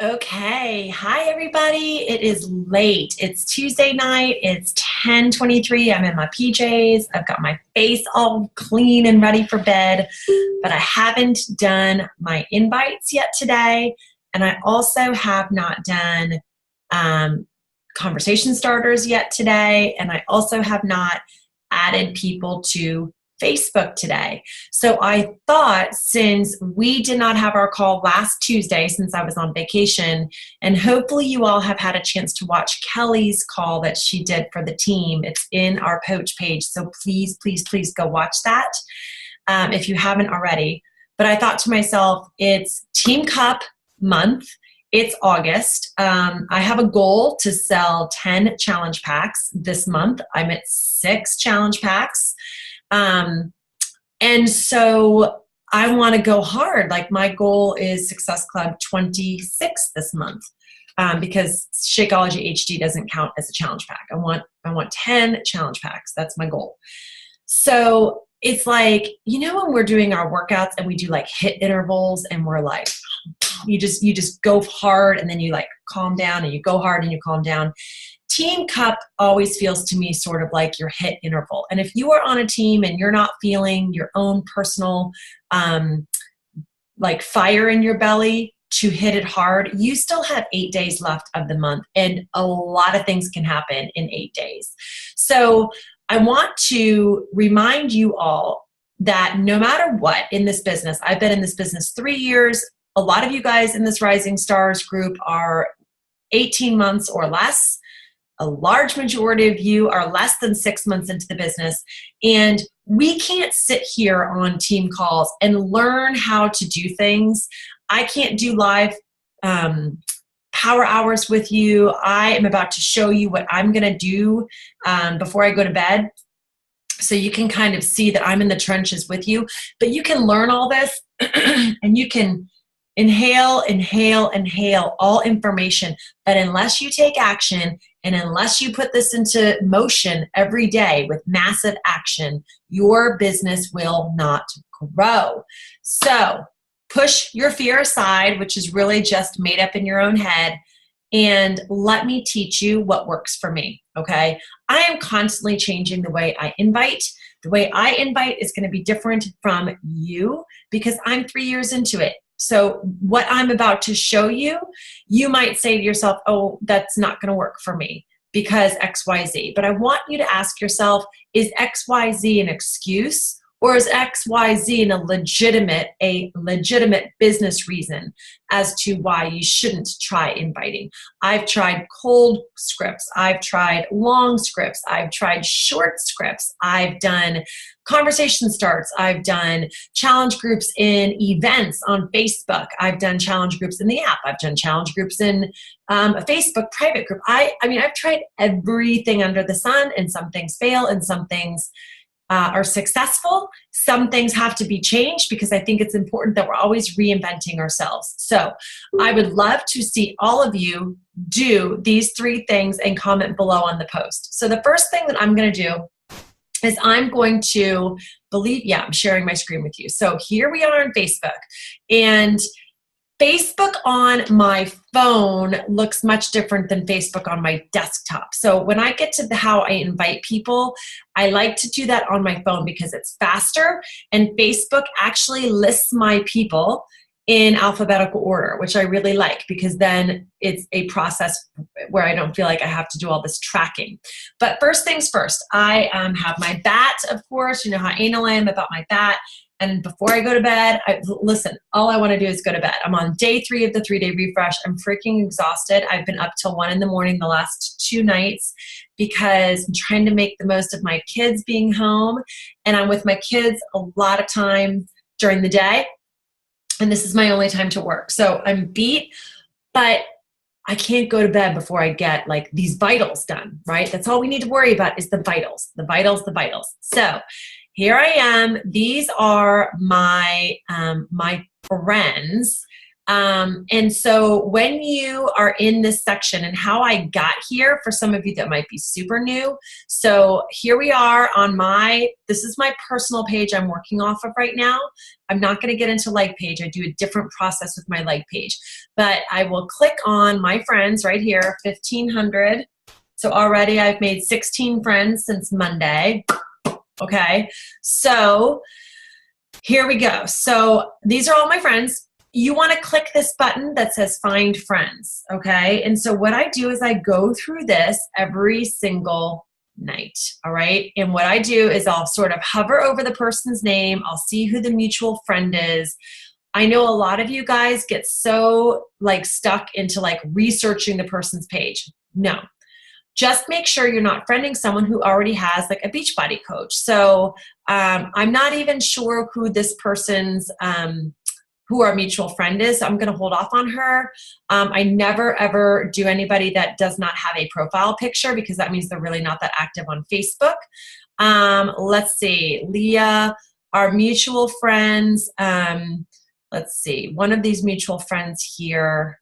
Okay. Hi, everybody. It is late. It's Tuesday night. It's 10:23. I'm in my PJs. I've got my face all clean and ready for bed, but I haven't done my invites yet today. And I also have not done um, conversation starters yet today. And I also have not added people to Facebook today. So I thought, since we did not have our call last Tuesday, since I was on vacation, and hopefully you all have had a chance to watch Kelly's call that she did for the team. It's in our Poach page. So please, please, please go watch that if you haven't already. But I thought to myself, it's Team Cup month. It's August. I have a goal to sell 10 challenge packs this month. I'm at 6 challenge packs. And so I want to go hard. Like, my goal is Success Club 26 this month, because Shakeology HD doesn't count as a challenge pack. I want 10 challenge packs. That's my goal. So it's like, when we're doing our workouts and we do like HIIT intervals and we're like, you just go hard and then you like calm down, and you go hard and you calm down. Team Cup always feels to me sort of like your HIIT interval. And if you are on a team and you're not feeling your own personal like fire in your belly to hit it hard, you still have 8 days left of the month, and a lot of things can happen in 8 days. So I want to remind you all that no matter what in this business, I've been in this business 3 years. A lot of you guys in this Rising Stars group are 18 months or less. A large majority of you are less than 6 months into the business, and we can't sit here on team calls and learn how to do things. I can't do live power hours with you. I am about to show you what I'm going to do before I go to bed, so you can kind of see that I'm in the trenches with you. But you can learn all this and you can inhale all information. But unless you take action, and unless you put this into motion every day with massive action, your business will not grow. So push your fear aside, which is really just made up in your own head, and let me teach you what works for me, okay? I am constantly changing the way I invite. The way I invite is going to be different from you because I'm 3 years into it. So what I'm about to show you, you might say to yourself, oh, that's not going to work for me because XYZ. But I want you to ask yourself, is XYZ an excuse, or is XYZ a legitimate business reason as to why you shouldn't try inviting? I've tried cold scripts. I've tried long scripts. I've tried short scripts. I've done conversation starts. I've done challenge groups in events on Facebook. I've done challenge groups in the app. I've done challenge groups in a Facebook private group. I mean, I've tried everything under the sun, and some things fail and some things are successful. Some things have to be changed because I think it's important that we're always reinventing ourselves. So I would love to see all of you do these 3 things and comment below on the post. So the first thing that I'm going to do is I'm going to I'm sharing my screen with you. So here we are on Facebook, and Facebook on my phone looks much different than Facebook on my desktop. So when I get to how I invite people, I like to do that on my phone because it's faster, and Facebook actually lists my people in alphabetical order, which I really like because then it's a process where I don't feel like I have to do all this tracking. But first things first, I have my bat, of course. You know how anal I am about my bat. And before I go to bed, listen, all I want to do is go to bed. I'm on day 3 of the 3-day refresh. I'm freaking exhausted. I've been up till 1 in the morning the last 2 nights because I'm trying to make the most of my kids being home. And I'm with my kids a lot of time during the day. And this is my only time to work. So I'm beat, but I can't go to bed before I get like these vitals done, right? That's all we need to worry about is the vitals, the vitals, the vitals. So here I am. These are my my friends And so when you are in this section, and how I got here for some of you that might be super new. So here we are on this is my personal page I'm working off of right now. I'm not going to get into like page. I do a different process with my like page, but I will click on my friends right here, 1,500. So already I've made 16 friends since Monday. Okay. So here we go. So these are all my friends. You want to click this button that says find friends, okay? And so what I do is I go through this every single night, all right? And what I do is I'll sort of hover over the person's name. I'll see who the mutual friend is. I know a lot of you guys get so like stuck into like researching the person's page. No. Just make sure you're not friending someone who already has like a Beachbody coach. So I'm not even sure who this person's who our mutual friend is. So I'm going to hold off on her. I never ever do anybody that does not have a profile picture, because that means they're really not that active on Facebook. Let's see, Leah, our mutual friends. Let's see, one of these mutual friends here.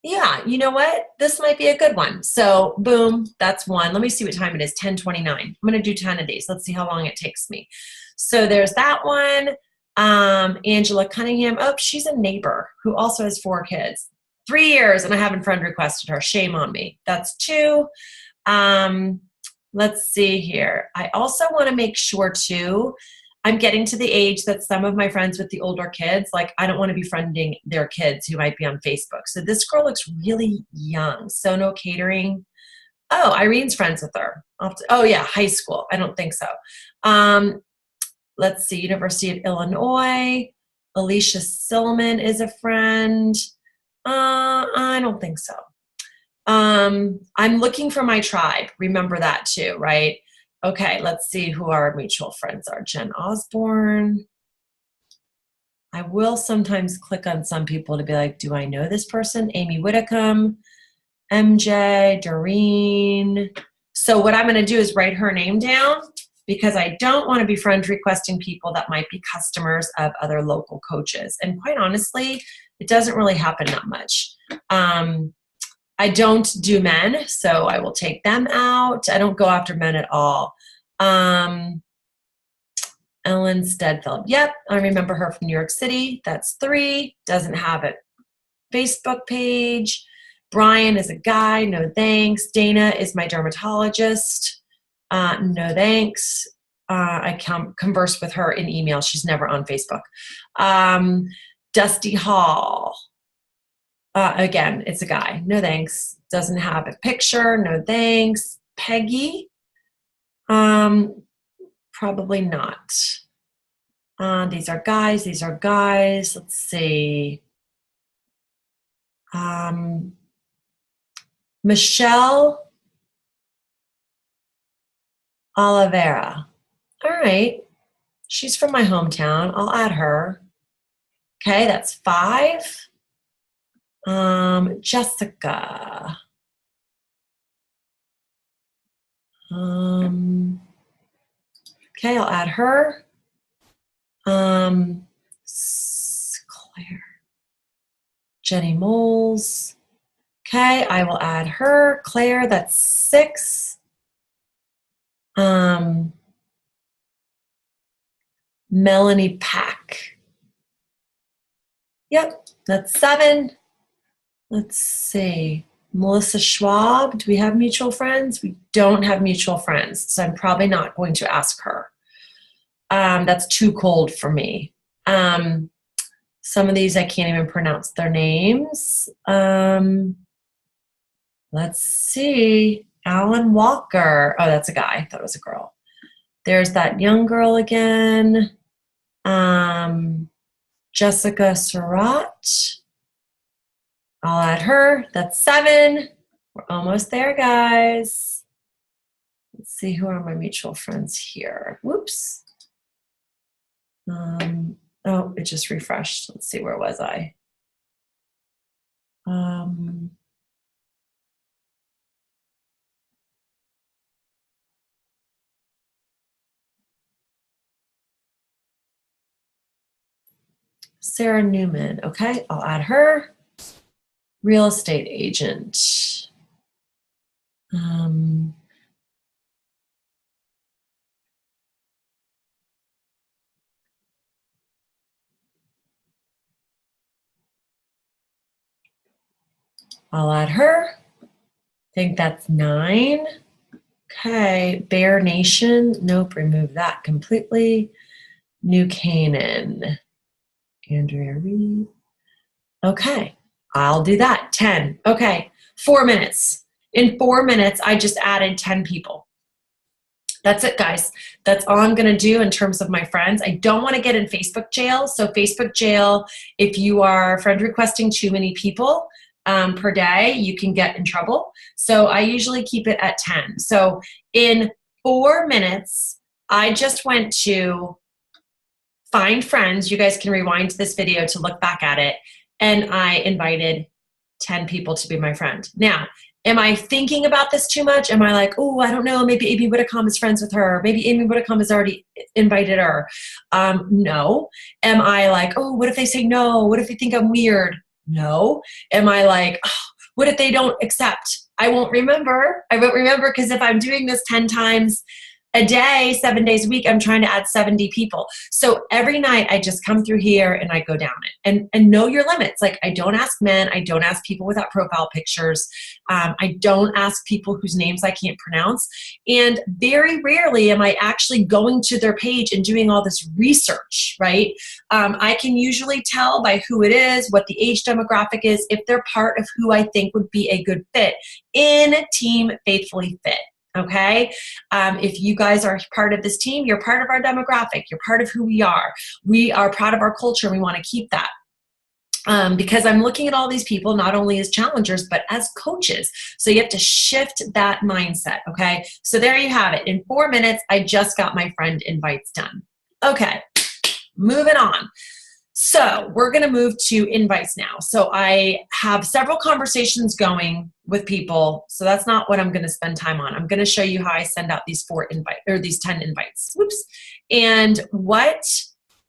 Yeah, you know what? This might be a good one. So boom, that's one. Let me see what time it is, 10:29. I'm going to do 10 of these. Let's see how long it takes me. So there's that one. Angela Cunningham. Oh, she's a neighbor who also has 4 kids. 3 years, and I haven't friend requested her. Shame on me. That's 2. Let's see here. I also want to make sure too, I'm getting to the age that some of my friends with the older kids, like I don't want to be friending their kids who might be on Facebook. So this girl looks really young. Sono Catering. Oh, Irene's friends with her. Oh yeah, high school. I don't think so. Let's see, University of Illinois. Alicia Silliman is a friend. I don't think so. I'm looking for my tribe. Remember that too, right? Okay, let's see who our mutual friends are. Jen Osborne. I will sometimes click on some people to be like, do I know this person? Amy Whitcomb, MJ, Doreen. So what I'm going to do is write her name down, because I don't want to be friend requesting people that might be customers of other local coaches. And quite honestly, it doesn't really happen that much. I don't do men, so I will take them out. I don't go after men at all. Ellen Stedfeld. Yep, I remember her from New York City. That's 3. Doesn't have a Facebook page. Brian is a guy. No thanks. Dana is my dermatologist. No thanks. I converse with her in email. She's never on Facebook. Dusty Hall. Again, it's a guy. No thanks. Doesn't have a picture. No thanks. Peggy. Probably not. These are guys. These are guys. Let's see. Michelle Oliveira. All right. She's from my hometown. I'll add her. Okay, that's 5. Jessica. Okay, I'll add her. Claire. Jenny Moles. Okay, I will add her. Claire, that's 6. Melanie Pack. Yep, that's 7. Let's see. Melissa Schwab. Do we have mutual friends? We don't have mutual friends, so I'm probably not going to ask her. That's too cold for me. Some of these I can't even pronounce their names. Let's see. Alan Walker. Oh, that's a guy. I thought it was a girl. There's that young girl again. Jessica Surratt. I'll add her. That's 7. We're almost there, guys. Let's see, who are my mutual friends here? Whoops. Oh, it just refreshed. Let's see, where was I? Sarah Newman. Okay, I'll add her. Real estate agent. I'll add her. I think that's 9. Okay, Bear Nation. Nope, remove that completely. New Canaan. Andrea Reed. Okay, I'll do that. 10. Okay, 4 minutes. In 4 minutes, I just added 10 people. That's it, guys. That's all I'm going to do in terms of my friends. I don't want to get in Facebook jail. So Facebook jail, if you are friend requesting too many people per day, you can get in trouble. So I usually keep it at 10. So in 4 minutes, I just went to find friends. You guys can rewind to this video to look back at it. And I invited 10 people to be my friend. Now, am I thinking about this too much? Am I like, oh, I don't know, maybe Amy Whitcomb is friends with her. Maybe Amy Whitcomb has already invited her. No. Am I like, oh, what if they say no? What if they think I'm weird? No. Am I like, oh, what if they don't accept? I won't remember. I won't remember because if I'm doing this 10 times a day, 7 days a week, I'm trying to add 70 people. So every night I just come through here and I go down it and know your limits. Like I don't ask men, I don't ask people without profile pictures. I don't ask people whose names I can't pronounce. And very rarely am I actually going to their page and doing all this research, right? I can usually tell by who it is, what the age demographic is, if they're part of who I think would be a good fit in Team Faithfully Fit. Okay. If you guys are part of this team, you're part of our demographic. You're part of who we are. We are proud of our culture. And we want to keep that. Because I'm looking at all these people, not only as challengers, but as coaches. So you have to shift that mindset. Okay. So there you have it. In 4 minutes, I just got my friend invites done. Okay. Moving on. So we're going to move to invites now. So I have several conversations going with people. So that's not what I'm going to spend time on. I'm going to show you how I send out these 10 invites. Whoops. And what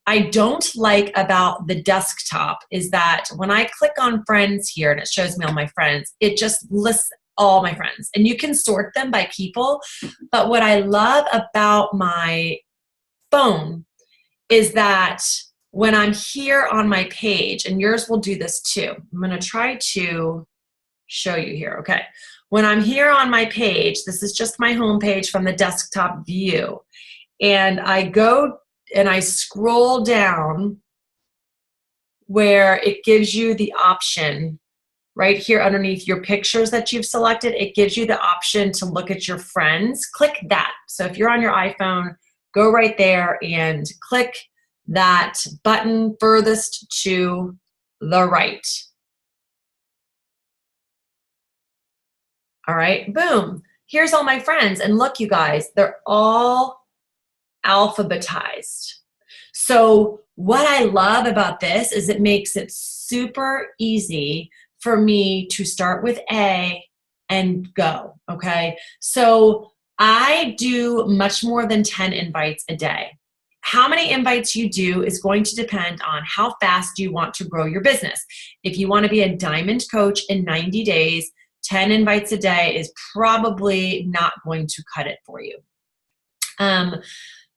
I don't like about the desktop is that when I click on friends here and it shows me all my friends, it just lists all my friends and you can sort them by people. But what I love about my phone is that when I'm here on my page, and yours will do this too. I'm going to try to show you here. Okay. When I'm here on my page, this is just my home page from the desktop view. And I go and I scroll down where it gives you the option right here underneath your pictures that you've selected. It gives you the option to look at your friends. Click that. So if you're on your iPhone, go right there and click that button furthest to the right. All right, boom. Here's all my friends. And look, you guys, they're all alphabetized. So what I love about this is it makes it super easy for me to start with A and go, okay? So I do much more than 10 invites a day. How many invites you do is going to depend on how fast you want to grow your business. If you want to be a diamond coach in 90 days, 10 invites a day is probably not going to cut it for you.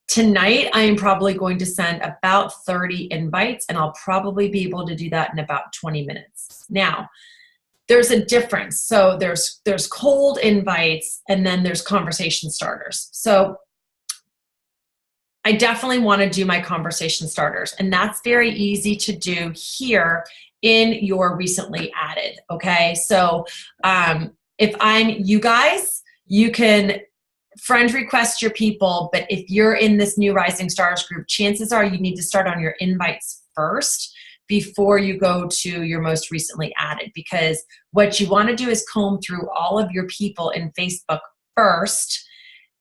Tonight, I am probably going to send about 30 invites, and I'll probably be able to do that in about 20 minutes. Now, there's a difference. So there's cold invites, and then there's conversation starters. So I definitely want to do my conversation starters, and that's very easy to do here in your recently added, okay? So if I'm you guys, you can friend request your people, but if you're in this new Rising Stars group, chances are you need to start on your invites first before you go to your most recently added, because what you want to do is comb through all of your people in Facebook first,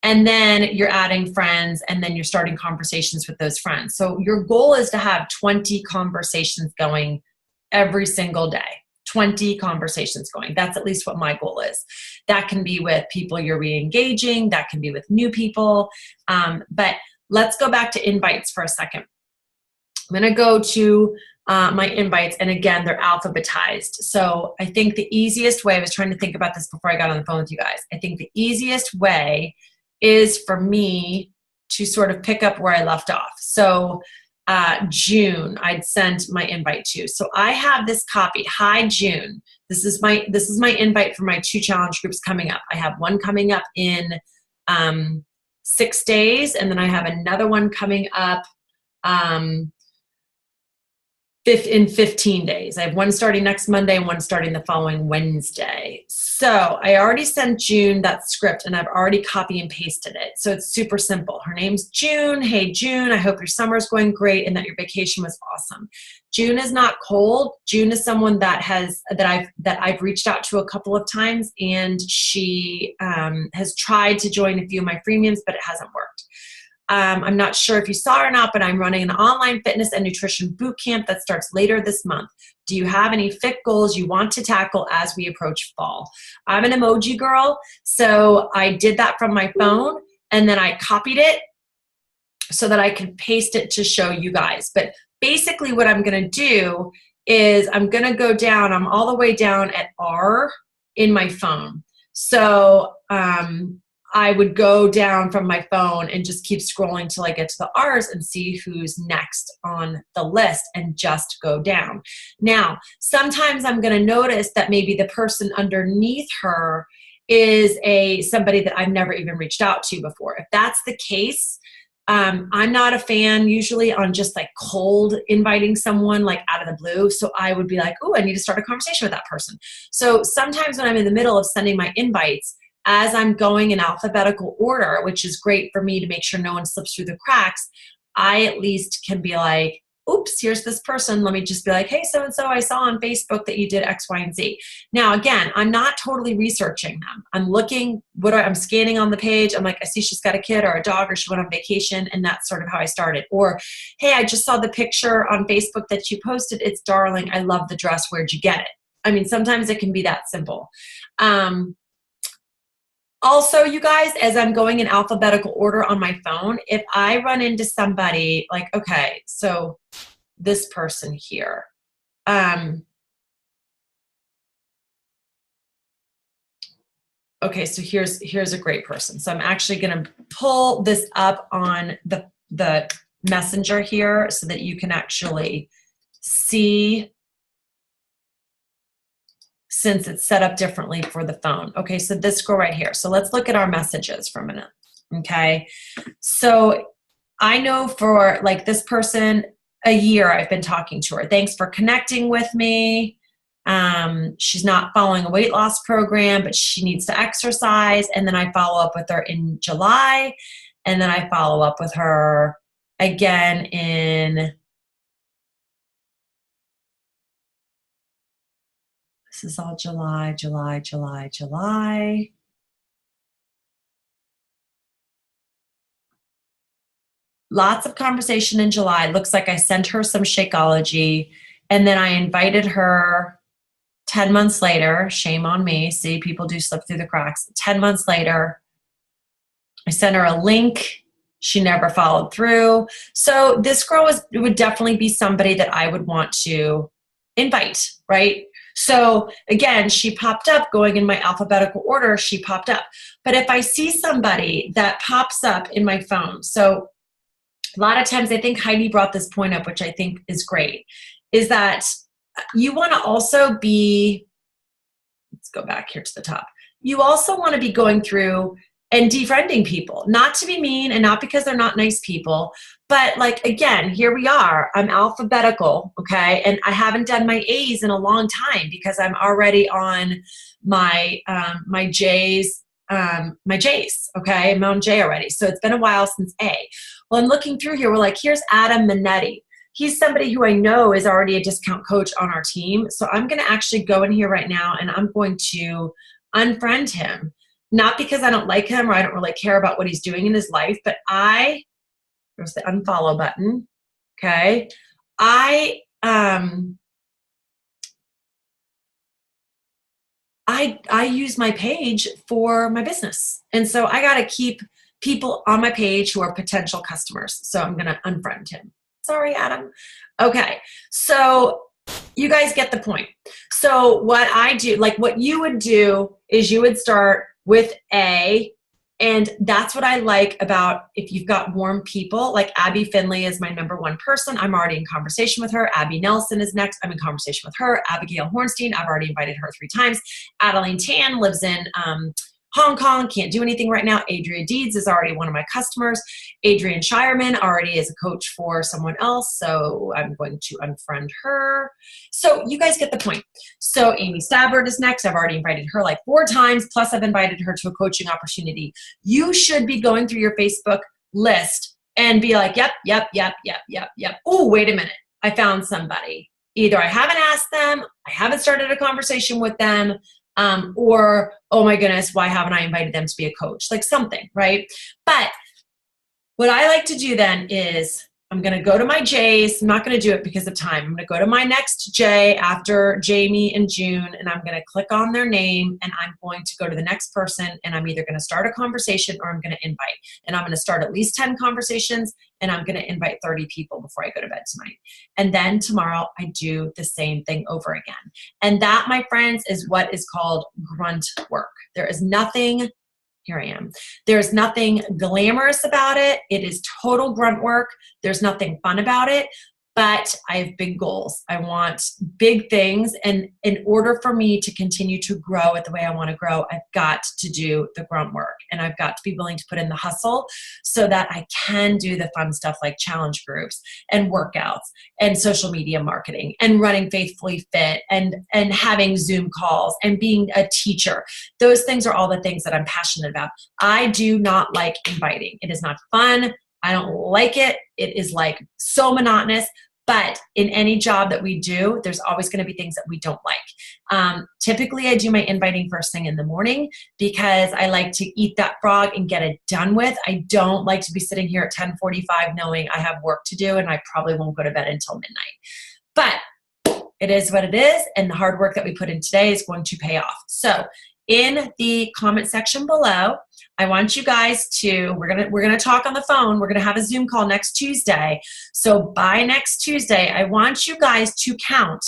and then you're adding friends, and then you're starting conversations with those friends. So your goal is to have 20 conversations going every single day. 20 conversations going. That's at least what my goal is. That can be with people you're re-engaging. That can be with new people. But let's go back to invites for a second. I'm going to go to my invites. And again, they're alphabetized. So I think the easiest way, I was trying to think about this before I got on the phone with you guys. I think the easiest way is for me to sort of pick up where I left off. So June, I'd sent my invite to. So I have this copy. Hi, June. This is my invite for my 2 challenge groups coming up. I have one coming up in 6 days, and then I have another one coming up in 15 days. I have one starting next Monday and one starting the following Wednesday. So I already sent June that script, and I've already copy and pasted it. So it's super simple. Her name's June. Hey, June, I hope your summer's going great and that your vacation was awesome. June is not cold. June is someone that I've reached out to a couple of times, and she has tried to join a few of my freemiums, but it hasn't worked. I'm not sure if you saw or not, but I'm running an online fitness and nutrition boot camp that starts later this month. Do you have any fit goals you want to tackle as we approach fall? I'm an emoji girl, so I did that from my phone, and then I copied it so that I can paste it to show you guys. But basically what I'm going to do is I'm going to go down. I'm all the way down at R in my phone. So I would go down from my phone and just keep scrolling till I get to the R's and see who's next on the list and just go down. Now, sometimes I'm going to notice that maybe the person underneath her is somebody that I've never even reached out to before. If that's the case, I'm not a fan usually on just like cold inviting someone like out of the blue. So I would be like, oh, I need to start a conversation with that person. So sometimes when I'm in the middle of sending my invites, as I'm going in alphabetical order, which is great for me to make sure no one slips through the cracks, I at least can be like, oops, here's this person. Let me just be like, hey, so-and-so, I saw on Facebook that you did X, Y, and Z. Now, again, I'm not totally researching them. I'm looking, I'm scanning on the page. I'm like, I see she's got a kid or a dog, or she went on vacation, and that's sort of how I started. Or, hey, I just saw the picture on Facebook that you posted. It's darling. I love the dress. Where'd you get it? I mean, sometimes it can be that simple. Also, you guys, as I'm going in alphabetical order on my phone, if I run into somebody like, okay, so this person here, okay, so here's a great person. So I'm actually going to pull this up on the messenger here so that you can actually see, since it's set up differently for the phone. Okay, so this girl right here. So let's look at our messages for a minute. Okay, so I know for like this person, a year I've been talking to her. Thanks for connecting with me. She's not following a weight loss program, but she needs to exercise. And then I follow up with her in July. And then I follow up with her again in, this is all July. Lots of conversation in July. Looks like I sent her some Shakeology, and then I invited her 10 months later. Shame on me. See, people do slip through the cracks. 10 months later, I sent her a link. She never followed through. So this girl would definitely be somebody that I would want to invite, right? So again, she popped up going in my alphabetical order. She popped up. But if I see somebody that pops up in my phone, so a lot of times I think Heidi brought this point up, which I think is great, is that you want to also be, let's go back here to the top. You also want to be going through and defriending people, not to be mean and not because they're not nice people, but like, again, here we are, I'm alphabetical, okay? And I haven't done my A's in a long time because I'm already on my J's, okay? I'm on J already. So it's been a while since A. Well, I'm looking through here, we're like, here's Adam Minetti. He's somebody who I know is already a discount coach on our team. So I'm gonna actually go in here right now and I'm going to unfriend him. Not because I don't like him or I don't really care about what he's doing in his life, but there's the unfollow button, okay? I use my page for my business. And so I gotta keep people on my page who are potential customers. So I'm gonna unfriend him. Sorry, Adam. Okay, so you guys get the point. So what I do, like what you would do is you would start with A, and that's what I like about if you've got warm people, like Abby Finley is my number one person. I'm already in conversation with her. Abby Nelson is next. I'm in conversation with her. Abigail Hornstein, I've already invited her 3 times. Adeline Tan lives in Hong Kong, can't do anything right now. Adria Deeds is already one of my customers. Adrian Shireman already is a coach for someone else, so I'm going to unfriend her. So you guys get the point. So Amy Stabbert is next. I've already invited her like 4 times, plus I've invited her to a coaching opportunity. You should be going through your Facebook list and be like, yep. Oh, wait a minute. I found somebody. Either I haven't asked them, I haven't started a conversation with them, or, oh my goodness, why haven't I invited them to be a coach? Like something, right? But what I like to do then is I'm going to go to my J's. I'm not going to do it because of time. I'm going to go to my next J after Jamie and June, and I'm going to click on their name, and I'm going to go to the next person, and I'm either going to start a conversation or I'm going to invite. And I'm going to start at least 10 conversations, and I'm going to invite 30 people before I go to bed tonight. And then tomorrow I do the same thing over again. And that, my friends, is what is called grunt work. There is nothing Here I am. There's nothing glamorous about it. It is total grunt work. There's nothing fun about it, but I have big goals. I want big things. And in order for me to continue to grow at the way I want to grow, I've got to do the grunt work, and I've got to be willing to put in the hustle so that I can do the fun stuff like challenge groups and workouts and social media marketing and running Faithfully Fit and having Zoom calls and being a teacher. Those things are all the things that I'm passionate about. I do not like inviting. It is not fun. I don't like it. It is like so monotonous. But in any job that we do, there's always going to be things that we don't like. Typically, I do my inviting first thing in the morning because I like to eat that frog and get it done with. I don't like to be sitting here at 10:45 knowing I have work to do and I probably won't go to bed until midnight. But it is what it is, and the hard work that we put in today is going to pay off. So in the comment section below, I want you guys to, we're gonna talk on the phone. We're gonna have a Zoom call next Tuesday. So by next Tuesday, I want you guys to count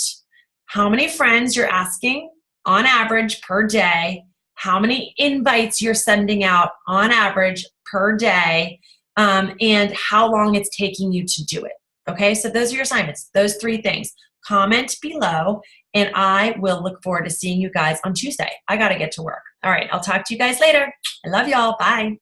how many friends you're asking on average per day, how many invites you're sending out on average per day, and how long it's taking you to do it. Okay, so those are your assignments, those 3 things. Comment below, and I will look forward to seeing you guys on Tuesday. I got to get to work. All right, I'll talk to you guys later. I love y'all. Bye.